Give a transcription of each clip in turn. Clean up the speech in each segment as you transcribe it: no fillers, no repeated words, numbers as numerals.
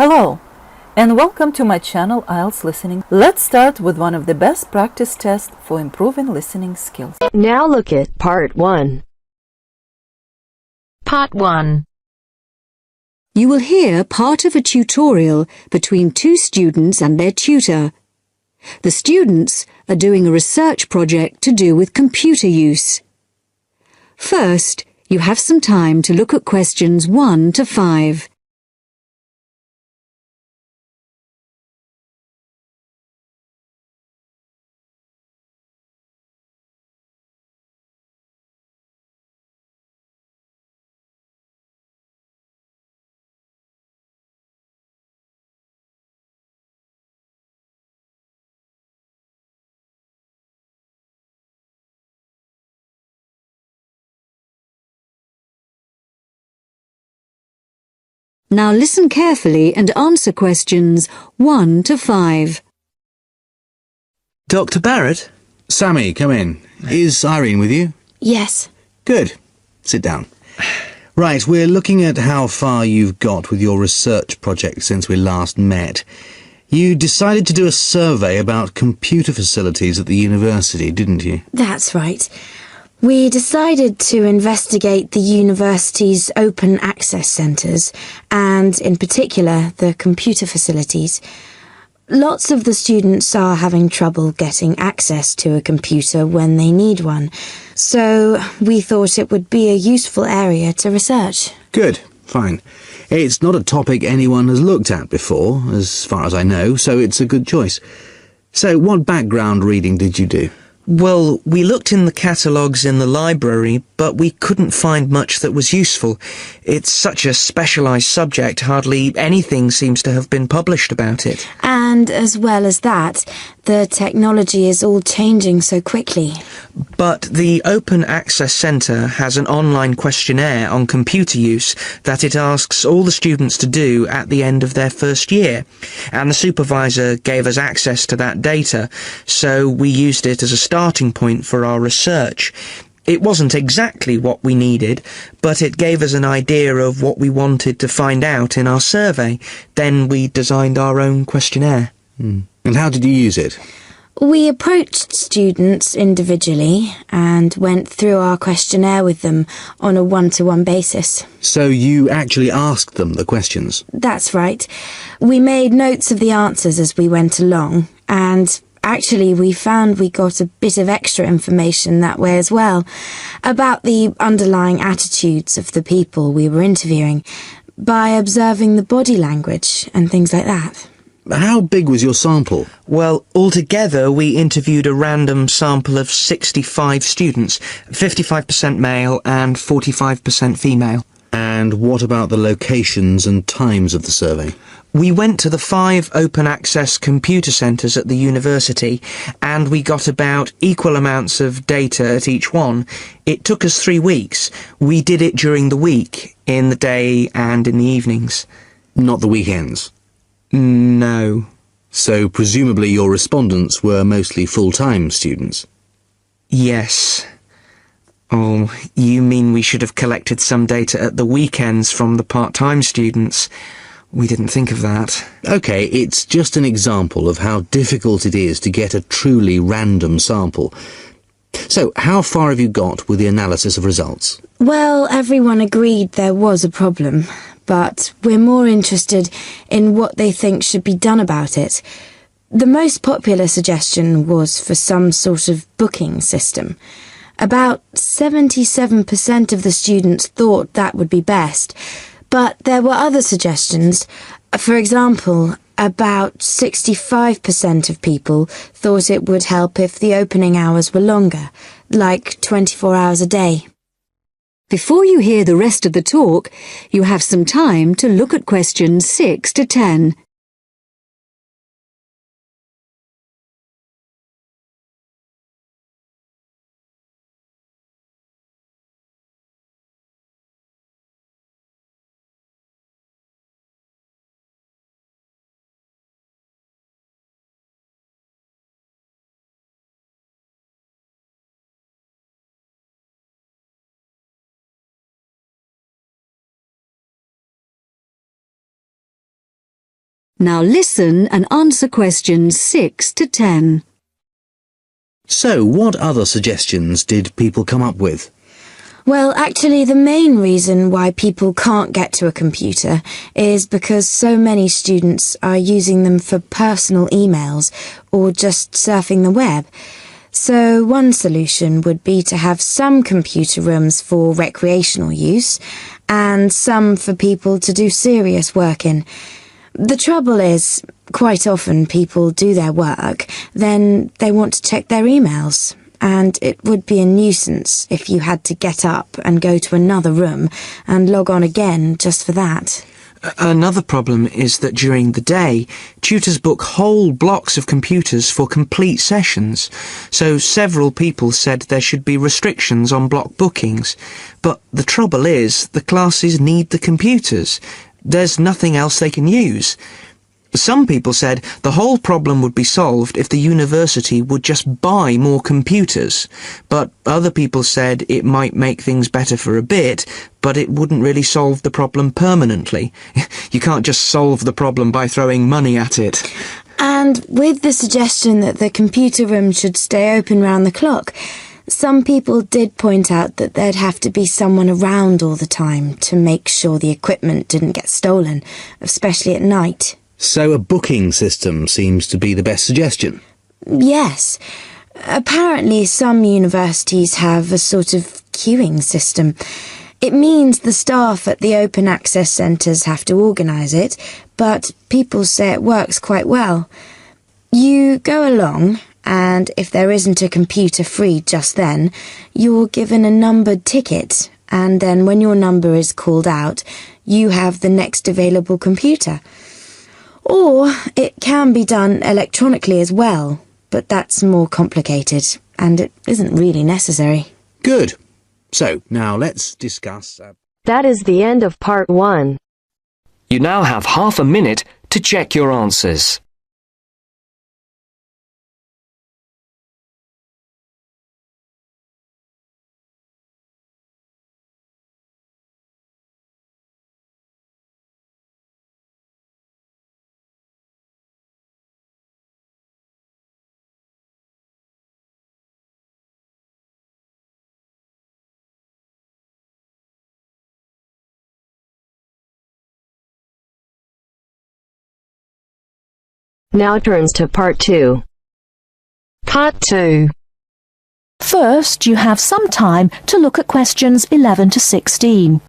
Hello, and welcome to my channel Ielts Listening. Let's start with one of the best practice tests for improving listening skills. Now look at Part 1. Part 1. You will hear part of a tutorial between two students and their tutor. The students are doing a research project to do with computer use. First, you have some time to look at questions 1 to 5. Now listen carefully and answer questions 1 to 5. Dr. Barrett? Sammy, come in. Is Irene with you? Yes. Good. Sit down. Right, we're looking at how far you've got with your research project since we last met. You decided to do a survey about computer facilities at the university, didn't you? That's right. We decided to investigate the university's open access centres and, in particular, the computer facilities. Lots of the students are having trouble getting access to a computer when they need one, so we thought it would be a useful area to research. Good. Fine. It's not a topic anyone has looked at before, as far as I know, so it's a good choice. So, what background reading did you do? Well, we looked in the catalogues in the library, but we couldn't find much that was useful. It's such a specialised subject, hardly anything seems to have been published about it. And as well as that, the technology is all changing so quickly. But the Open Access Centre has an online questionnaire on computer use that it asks all the students to do at the end of their first year. And the supervisor gave us access to that data, so we used it as a starting point for our research. It wasn't exactly what we needed, but it gave us an idea of what we wanted to find out in our survey. Then we designed our own questionnaire. And how did you use it? We approached students individually and went through our questionnaire with them on a one-to-one basis. So you actually asked them the questions? That's right. We made notes of the answers as we went along, and actually we found we got a bit of extra information that way as well, about the underlying attitudes of the people we were interviewing, by observing the body language and things like that. How big was your sample? Well, altogether we interviewed a random sample of 65 students, 55% male and 45% female. And what about the locations and times of the survey? We went to the 5 open access computer centres at the university and we got about equal amounts of data at each one. It took us 3 weeks. We did it during the week, in the day and in the evenings. Not the weekends? No. So presumably your respondents were mostly full-time students? Yes. Oh, you mean we should have collected some data at the weekends from the part-time students? We didn't think of that. OK, it's just an example of how difficult it is to get a truly random sample. So, how far have you got with the analysis of results? Well, everyone agreed there was a problem, but we're more interested in what they think should be done about it. The most popular suggestion was for some sort of booking system. About 77% of the students thought that would be best, but there were other suggestions. For example, about 65% of people thought it would help if the opening hours were longer, like 24 hours a day. Before you hear the rest of the talk, you have some time to look at questions 6 to 10. Now listen and answer questions 6 to 10. So, what other suggestions did people come up with? Well, actually, the main reason why people can't get to a computer is because so many students are using them for personal emails or just surfing the web. So one solution would be to have some computer rooms for recreational use and some for people to do serious work in. The trouble is, quite often people do their work, then they want to check their emails. And it would be a nuisance if you had to get up and go to another room and log on again just for that. Another problem is that during the day, tutors book whole blocks of computers for complete sessions, so several people said there should be restrictions on block bookings. But the trouble is, the classes need the computers. There's nothing else they can use. Some people said the whole problem would be solved if the university would just buy more computers, but other people said it might make things better for a bit, but it wouldn't really solve the problem permanently. You can't just solve the problem by throwing money at it. And with the suggestion that the computer room should stay open round the clock, some people did point out that there'd have to be someone around all the time to make sure the equipment didn't get stolen, especially at night. So a booking system seems to be the best suggestion. Yes. Apparently some universities have a sort of queuing system. It means the staff at the open access centres have to organise it, but people say it works quite well. You go along, and if there isn't a computer free just then, you're given a numbered ticket, and then when your number is called out, you have the next available computer. Or it can be done electronically as well, but that's more complicated, and it isn't really necessary. Good. So, now let's discuss... That is the end of part 1. You now have half a minute to check your answers. Now turns to part 2. Part 2. First, you have some time to look at questions 11 to 16.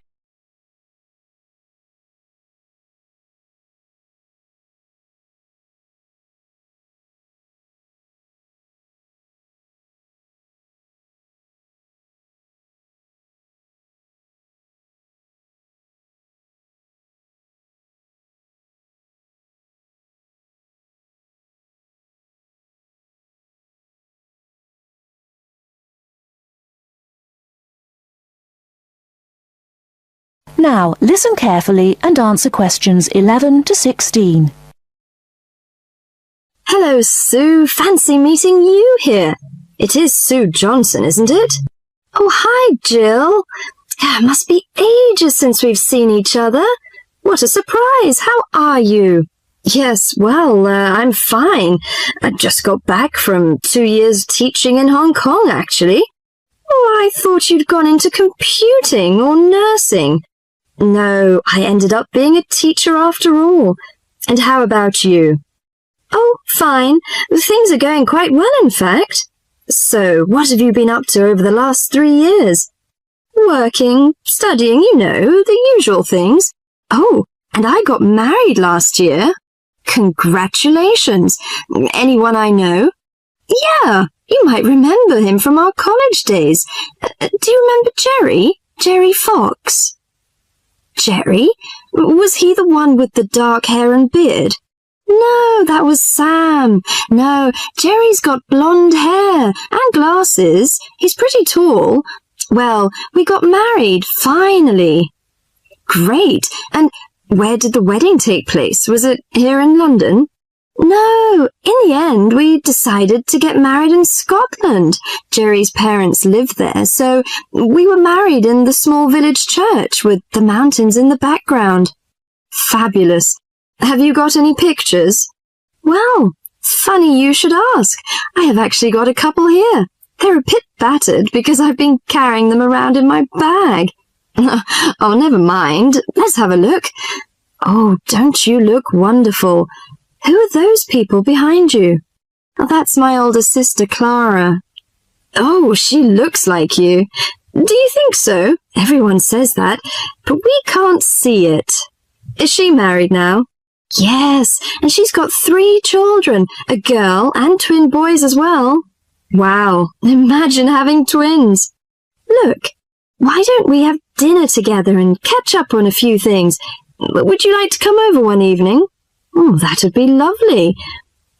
Now, listen carefully and answer questions 11 to 16. Hello, Sue. Fancy meeting you here. It is Sue Johnson, isn't it? Oh, hi, Jill. Must be ages since we've seen each other. What a surprise. How are you? Yes, well, I'm fine. I just got back from 2 years teaching in Hong Kong, actually. Oh, I thought you'd gone into computing or nursing. No, I ended up being a teacher after all. And how about you? Oh, fine. Things are going quite well, in fact. So, what have you been up to over the last 3 years? Working, studying, you know, the usual things. Oh, and I got married last year. Congratulations. Anyone I know? Yeah, you might remember him from our college days. Do you remember Jerry? Jerry Fox? Jerry? Was he the one with the dark hair and beard? No, that was Sam. No, Jerry's got blonde hair and glasses. He's pretty tall. Well, we got married, finally. Great. And where did the wedding take place? Was it here in London? No, in the end, we decided to get married in Scotland. Jerry's parents lived there, so we were married in the small village church with the mountains in the background. Fabulous. Have you got any pictures? Well, funny you should ask. I have actually got a couple here. They're a bit battered because I've been carrying them around in my bag. Oh, never mind. Let's have a look. Oh, don't you look wonderful? Who are those people behind you? Oh, that's my older sister, Clara. Oh, she looks like you. Do you think so? Everyone says that, but we can't see it. Is she married now? Yes, and she's got 3 children, a girl and twin boys as well. Wow, imagine having twins. Look, why don't we have dinner together and catch up on a few things? Would you like to come over one evening? Oh, that would be lovely.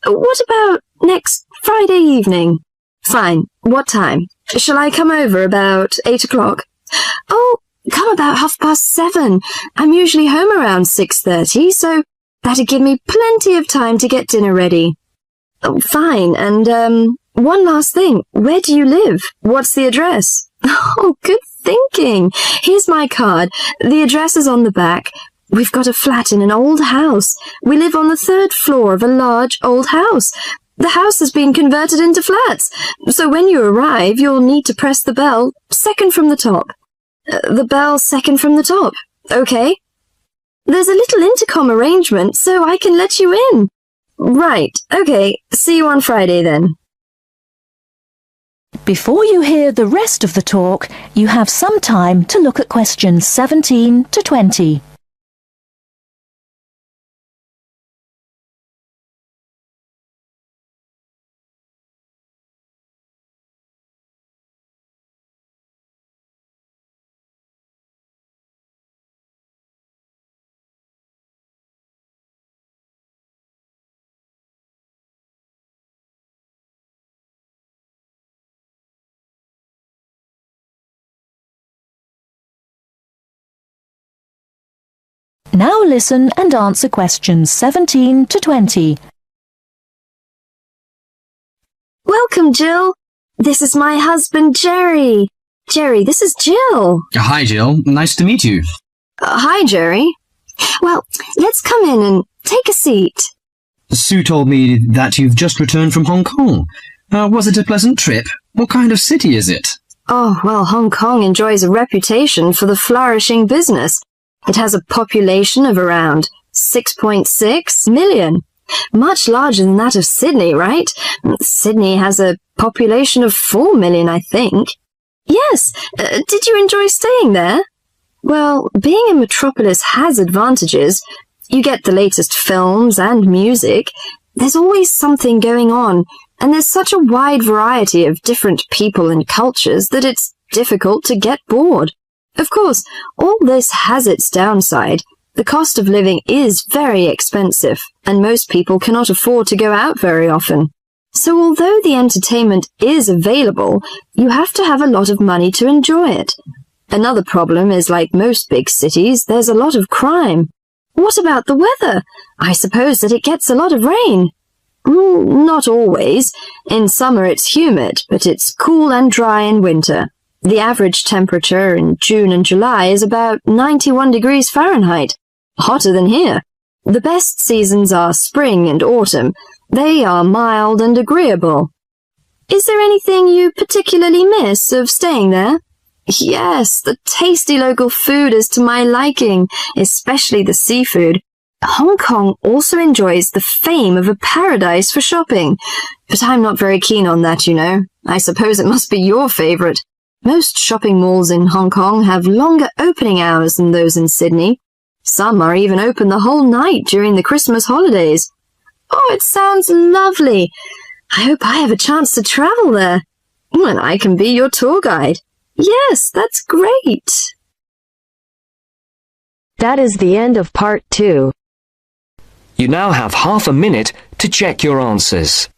What about next Friday evening? Fine. What time? Shall I come over about 8 o'clock? Oh, come about 7:30. I'm usually home around 6:30, so that'd give me plenty of time to get dinner ready. Oh, fine. And, one last thing. Where do you live? What's the address? Oh, good thinking. Here's my card. The address is on the back. We've got a flat in an old house. We live on the 3rd floor of a large old house. The house has been converted into flats, so when you arrive, you'll need to press the bell second from the top. The bell second from the top. Okay? There's a little intercom arrangement, so I can let you in. Right. Okay. See you on Friday, then. Before you hear the rest of the talk, you have some time to look at questions 17 to 20. Now listen and answer questions 17 to 20. Welcome, Jill. This is my husband, Jerry. Jerry, this is Jill. Hi, Jill. Nice to meet you. Hi, Jerry. Well, let's come in and take a seat. Sue told me that you've just returned from Hong Kong. Was it a pleasant trip? What kind of city is it? Oh, well, Hong Kong enjoys a reputation for the flourishing business. It has a population of around 6.6 million. Much larger than that of Sydney, right? Sydney has a population of 4 million, I think. Yes. Did you enjoy staying there? Well, being a metropolis has advantages. You get the latest films and music. There's always something going on, and there's such a wide variety of different people and cultures that it's difficult to get bored. Of course, all this has its downside. The cost of living is very expensive, and most people cannot afford to go out very often. So although the entertainment is available, you have to have a lot of money to enjoy it. Another problem is, like most big cities, there's a lot of crime. What about the weather? I suppose that it gets a lot of rain. Not always. In summer it's humid, but it's cool and dry in winter. The average temperature in June and July is about 91 degrees Fahrenheit. Hotter than here. The best seasons are spring and autumn. They are mild and agreeable. Is there anything you particularly miss of staying there? Yes, the tasty local food is to my liking, especially the seafood. Hong Kong also enjoys the fame of a paradise for shopping, but I'm not very keen on that, you know. I suppose it must be your favourite. Most shopping malls in Hong Kong have longer opening hours than those in Sydney. Some are even open the whole night during the Christmas holidays. Oh, it sounds lovely. I hope I have a chance to travel there. And I can be your tour guide. Yes, that's great. That is the end of part 2. You now have half a minute to check your answers.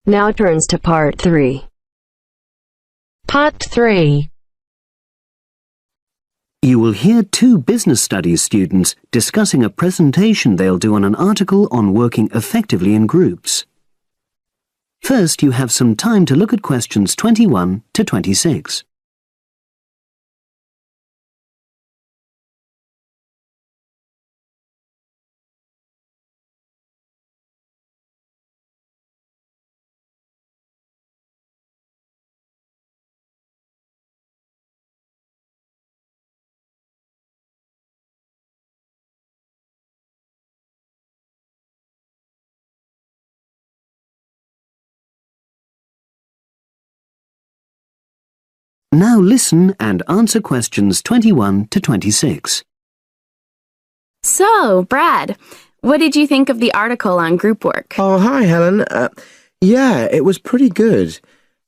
Now turns to Part 3. Part 3. You will hear two business studies students discussing a presentation they'll do on an article on working effectively in groups. First, you have some time to look at questions 21 to 26. Now listen and answer questions 21 to 26. So, Brad, what did you think of the article on group work? Oh, hi, Helen. Yeah, it was pretty good,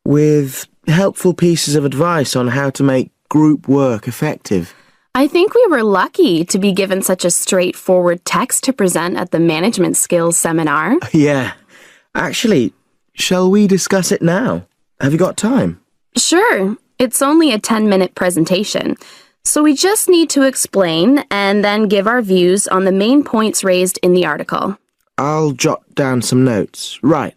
with helpful pieces of advice on how to make group work effective. I think we were lucky to be given such a straightforward text to present at the management skills seminar. Yeah. Actually, shall we discuss it now? Have you got time? Sure. It's only a 10-minute presentation, so we just need to explain and then give our views on the main points raised in the article. I'll jot down some notes. Right.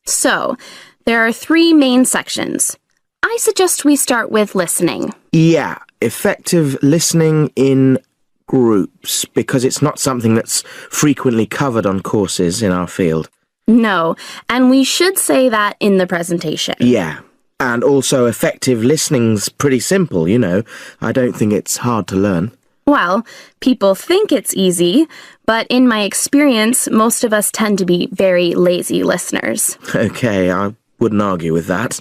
So, there are 3 main sections. I suggest we start with listening. Yeah, effective listening in groups, because it's not something that's frequently covered on courses in our field. No, and we should say that in the presentation. Yeah. And also effective listening's pretty simple, you know. I don't think it's hard to learn. Well, people think it's easy, but in my experience, most of us tend to be very lazy listeners. Okay, I wouldn't argue with that.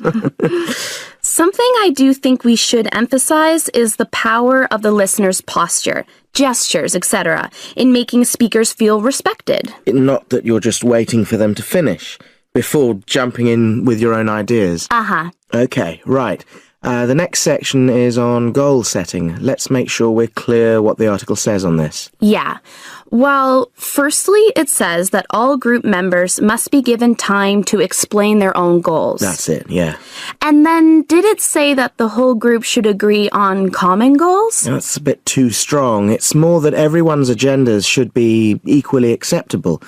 Something I do think we should emphasize is the power of the listener's posture, gestures, etc., in making speakers feel respected. Not that you're just waiting for them to finish before jumping in with your own ideas. Uh-huh. Okay, right. The next section is on goal setting. Let's make sure we're clear what the article says on this. Yeah. Well, firstly, it says that all group members must be given time to explain their own goals. That's it, yeah. And then, did it say that the whole group should agree on common goals? That's a bit too strong. It's more that everyone's agendas should be equally acceptable.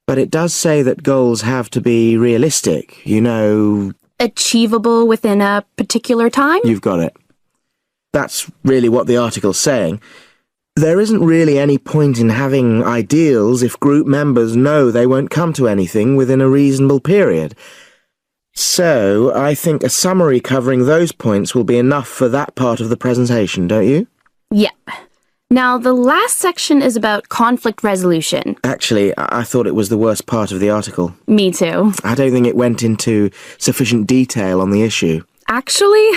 But it does say that goals have to be realistic, you know... Achievable within a particular time? You've got it. That's really what the article's saying. There isn't really any point in having ideals if group members know they won't come to anything within a reasonable period. So, I think a summary covering those points will be enough for that part of the presentation, don't you? Yeah. Now, the last section is about conflict resolution. Actually, I thought it was the worst part of the article. Me too. I don't think it went into sufficient detail on the issue. Actually,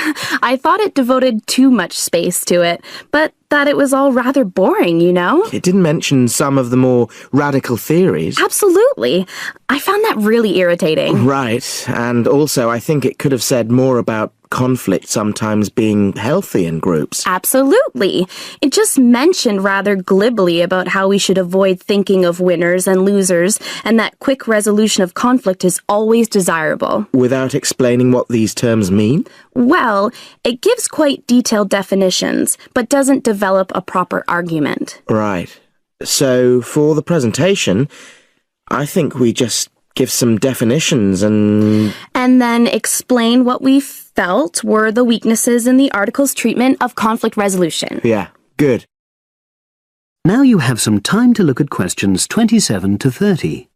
I thought it devoted too much space to it, but that it was all rather boring, you know? It didn't mention some of the more radical theories. Absolutely. I found that really irritating. Right, and also I think it could have said more about conflict sometimes being healthy in groups. Absolutely. It just mentioned rather glibly about how we should avoid thinking of winners and losers, and that quick resolution of conflict is always desirable. Without explaining what these terms mean? Well, it gives quite detailed definitions, but doesn't develop a proper argument. Right. So, for the presentation, I think we just give some definitions and then explain what we felt were the weaknesses in the article's treatment of conflict resolution. Yeah, good. Now you have some time to look at questions 27 to 30.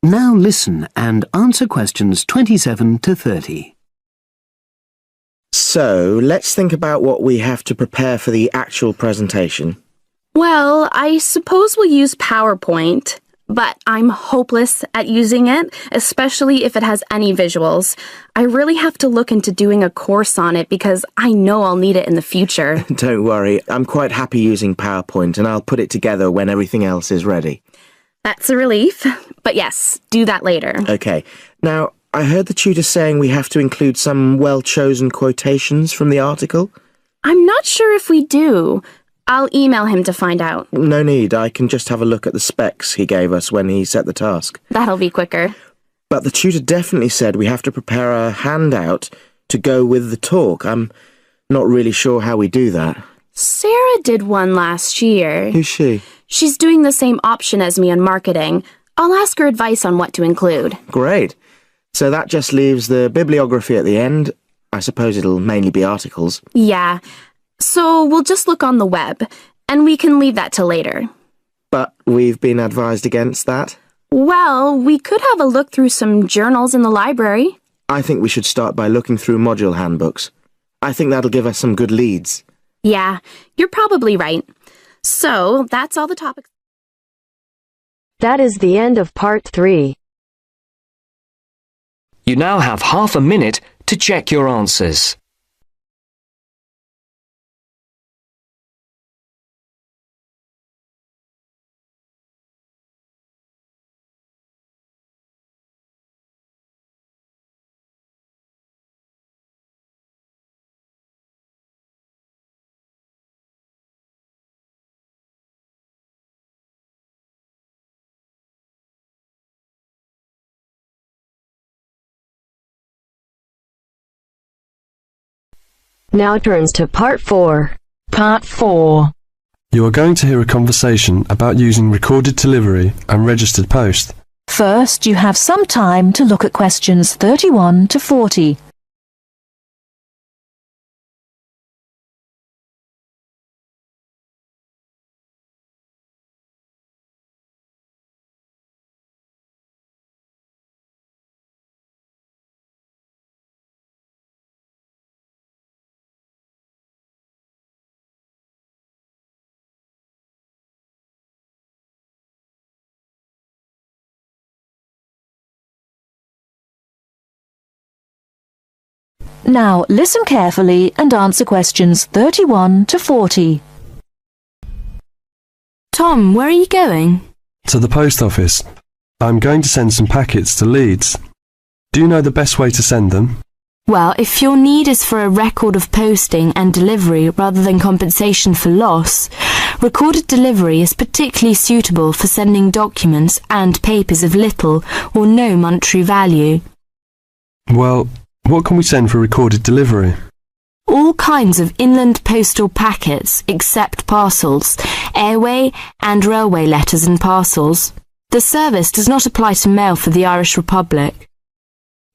Now listen and answer questions 27 to 30. So, let's think about what we have to prepare for the actual presentation. Well, I suppose we'll use PowerPoint, but I'm hopeless at using it, especially if it has any visuals. I really have to look into doing a course on it because I know I'll need it in the future. Don't worry, I'm quite happy using PowerPoint and I'll put it together when everything else is ready. That's a relief. But yes, do that later. Okay. Now, I heard the tutor saying we have to include some well-chosen quotations from the article. I'm not sure if we do. I'll email him to find out. No need, I can just have a look at the specs he gave us when he set the task. That'll be quicker. But the tutor definitely said we have to prepare a handout to go with the talk. I'm not really sure how we do that. Sarah did one last year. Who's she? She's doing the same option as me on marketing. I'll ask her advice on what to include. Great. So that just leaves the bibliography at the end. I suppose it'll mainly be articles. Yeah. So we'll just look on the web, and we can leave that till later. But we've been advised against that? Well, we could have a look through some journals in the library. I think we should start by looking through module handbooks. I think that'll give us some good leads. Yeah, you're probably right. So, that's all the topics. That is the end of part 3. You now have half a minute to check your answers. Now turns to part 4. Part 4. You are going to hear a conversation about using recorded delivery and registered post. First, you have some time to look at questions 31 to 40. Now listen carefully and answer questions 31 to 40. Tom, where are you going? To the post office. I'm going to send some packets to Leeds. Do you know the best way to send them? Well, if your need is for a record of posting and delivery rather than compensation for loss, recorded delivery is particularly suitable for sending documents and papers of little or no monetary value. Well, what can we send for recorded delivery? All kinds of inland postal packets except parcels, airway and railway letters and parcels. The service does not apply to mail for the Irish Republic.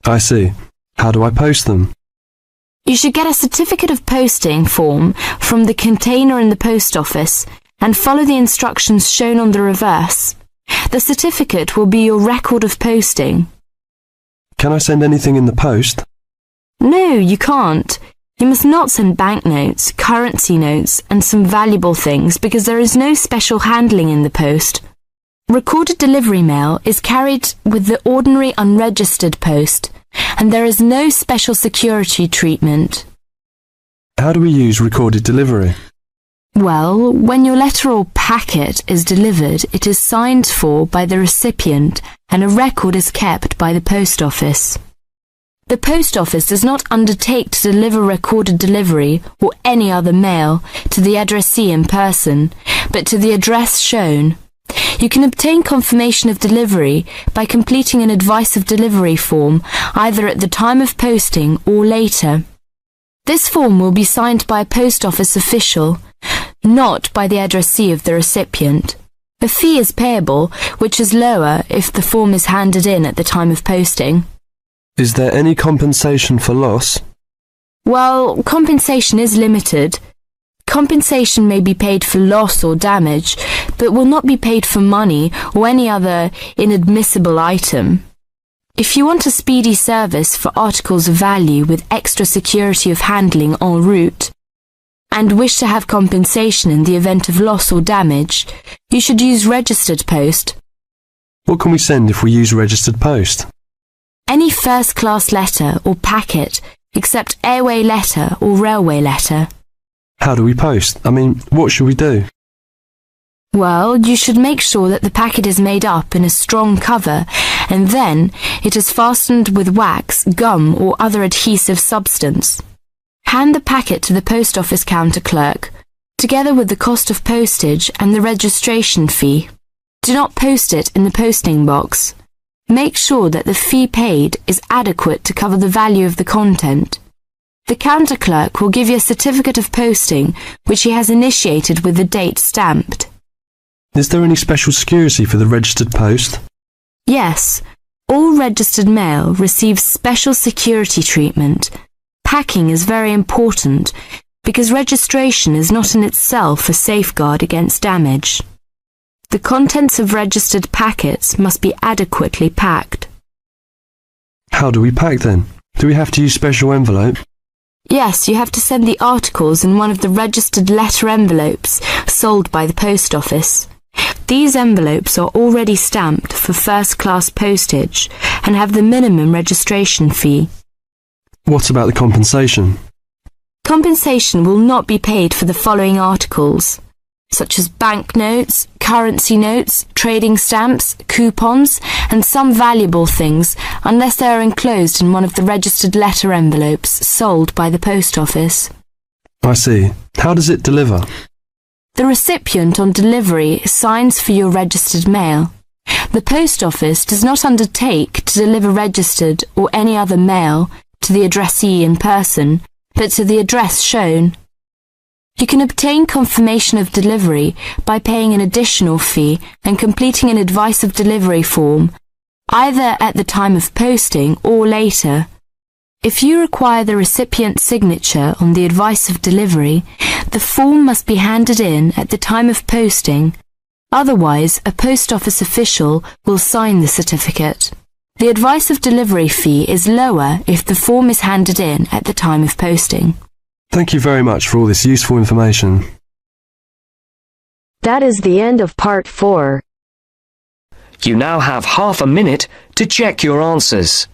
I see. How do I post them? You should get a certificate of posting form from the container in the post office and follow the instructions shown on the reverse. The certificate will be your record of posting. Can I send anything in the post? No, you can't. You must not send banknotes, currency notes, and some valuable things because there is no special handling in the post. Recorded delivery mail is carried with the ordinary unregistered post, and there is no special security treatment. How do we use recorded delivery? Well, when your letter or packet is delivered, it is signed for by the recipient and a record is kept by the post office. The post office does not undertake to deliver recorded delivery or any other mail to the addressee in person, but to the address shown. You can obtain confirmation of delivery by completing an advice of delivery form either at the time of posting or later. This form will be signed by a post office official, not by the addressee of the recipient. A fee is payable, which is lower if the form is handed in at the time of posting. Is there any compensation for loss? Well, compensation is limited. Compensation may be paid for loss or damage, but will not be paid for money or any other inadmissible item. If you want a speedy service for articles of value with extra security of handling en route, and wish to have compensation in the event of loss or damage, you should use registered post. What can we send if we use registered post? Any first-class letter or packet except airway letter or railway letter. How do we post? I mean, what should we do? Well, you should make sure that the packet is made up in a strong cover and then it is fastened with wax, gum or other adhesive substance. Hand the packet to the post office counter clerk, together with the cost of postage and the registration fee. Do not post it in the posting box. Make sure that the fee paid is adequate to cover the value of the content. The counter clerk will give you a certificate of posting which he has initiated with the date stamped. Is there any special security for the registered post? Yes, all registered mail receives special security treatment. Packing is very important because registration is not in itself a safeguard against damage. The contents of registered packets must be adequately packed. How do we pack then? Do we have to use special envelope? Yes, you have to send the articles in one of the registered letter envelopes sold by the post office. These envelopes are already stamped for first-class postage and have the minimum registration fee. What about the compensation? Compensation will not be paid for the following articles, such as banknotes, currency notes, trading stamps, coupons, and some valuable things, unless they are enclosed in one of the registered letter envelopes sold by the post office. I see. How does it deliver? The recipient on delivery signs for your registered mail. The post office does not undertake to deliver registered or any other mail to the addressee in person, but to the address shown. You can obtain confirmation of delivery by paying an additional fee and completing an advice of delivery form, either at the time of posting or later. If you require the recipient's signature on the advice of delivery, the form must be handed in at the time of posting. Otherwise, a post office official will sign the certificate. The advice of delivery fee is lower if the form is handed in at the time of posting. Thank you very much for all this useful information. That is the end of part 4. You now have half a minute to check your answers.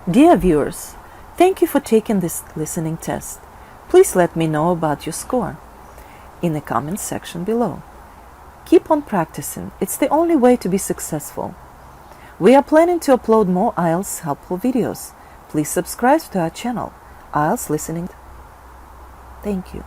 Dear viewers, thank you for taking this listening test. Please let me know about your score in the comments section below. Keep on practicing, it's the only way to be successful. We are planning to upload more IELTS helpful videos. Please subscribe to our channel, IELTS Listening. Thank you.